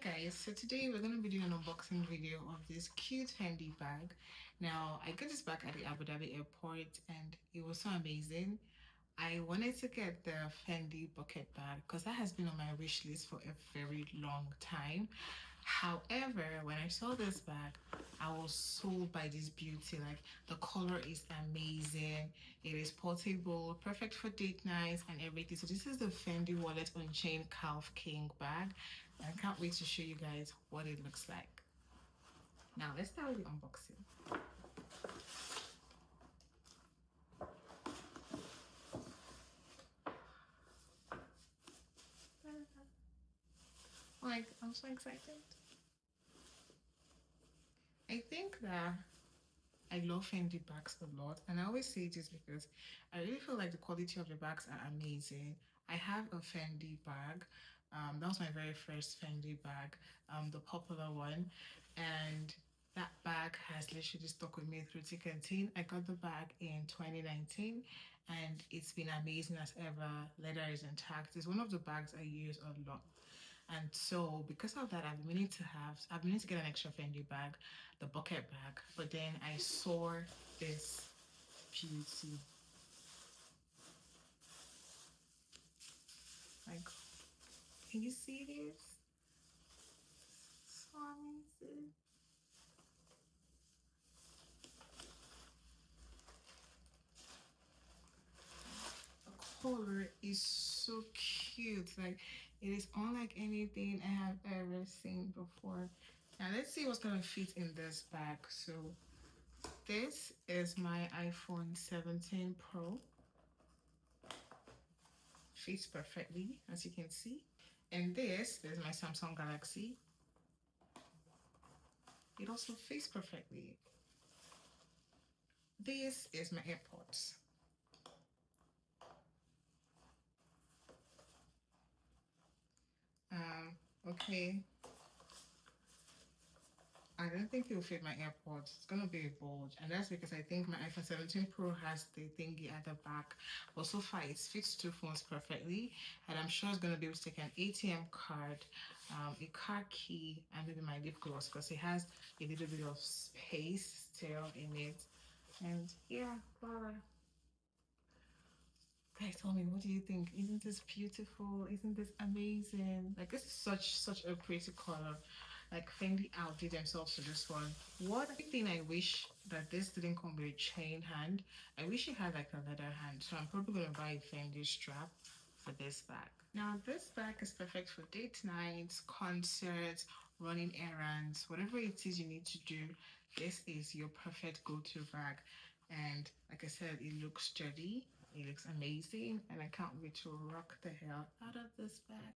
Guys, so today we're going to be doing an unboxing video of this cute Fendi bag. Now, I got this bag at the Abu Dhabi airport and it was so amazing. I wanted to get the Fendi bucket bag because that has been on my wish list for a very long time. However, when I saw this bag, I was sold by this beauty. Like, the color is amazing. It is portable, perfect for date nights and everything. So this is the Fendi Wallet on Chain Calf King bag. I can't wait to show you guys what it looks like. Now let's start with the unboxing. Like, I'm so excited. I think that I love Fendi bags a lot, and I always say this because I really feel like the quality of the bags are amazing. I have a Fendi bag. That was my very first Fendi bag, the popular one, and that bag has literally stuck with me through thick and thin. I got the bag in 2019 and it's been amazing as ever. Leather is intact. It's one of the bags I use a lot. And so because of that, I've been meaning to get an extra Fendi bag, the bucket bag, but then I saw this beauty. Like, can you see this? So amazing. The color is so cute. Like, it is unlike anything I have ever seen before. Now let's see what's gonna fit in this bag. So this is my iPhone 17 Pro. Fits perfectly, as you can see. And this is my Samsung Galaxy. It also fits perfectly. This is my AirPods. Okay. I don't think it will fit my AirPods. It's gonna be a bulge, and that's because I think my iPhone 17 Pro has the thingy at the back. But so far, it fits two phones perfectly, and I'm sure it's gonna be able to take an ATM card, a car key, and maybe my lip gloss because it has a little bit of space still in it. And yeah, voila. Guys, tell me, what do you think? Isn't this beautiful? Isn't this amazing? Like, this is such a pretty color. Like, Fendi outdid themselves to this one. One thing I wish that this didn't come with a chain hand. I wish it had like a leather hand. So I'm probably gonna buy a Fendi strap for this bag. Now, this bag is perfect for date nights, concerts, running errands, whatever it is you need to do. This is your perfect go-to bag. And like I said, it looks sturdy. It looks amazing, and I can't wait to rock the hell out of this bag.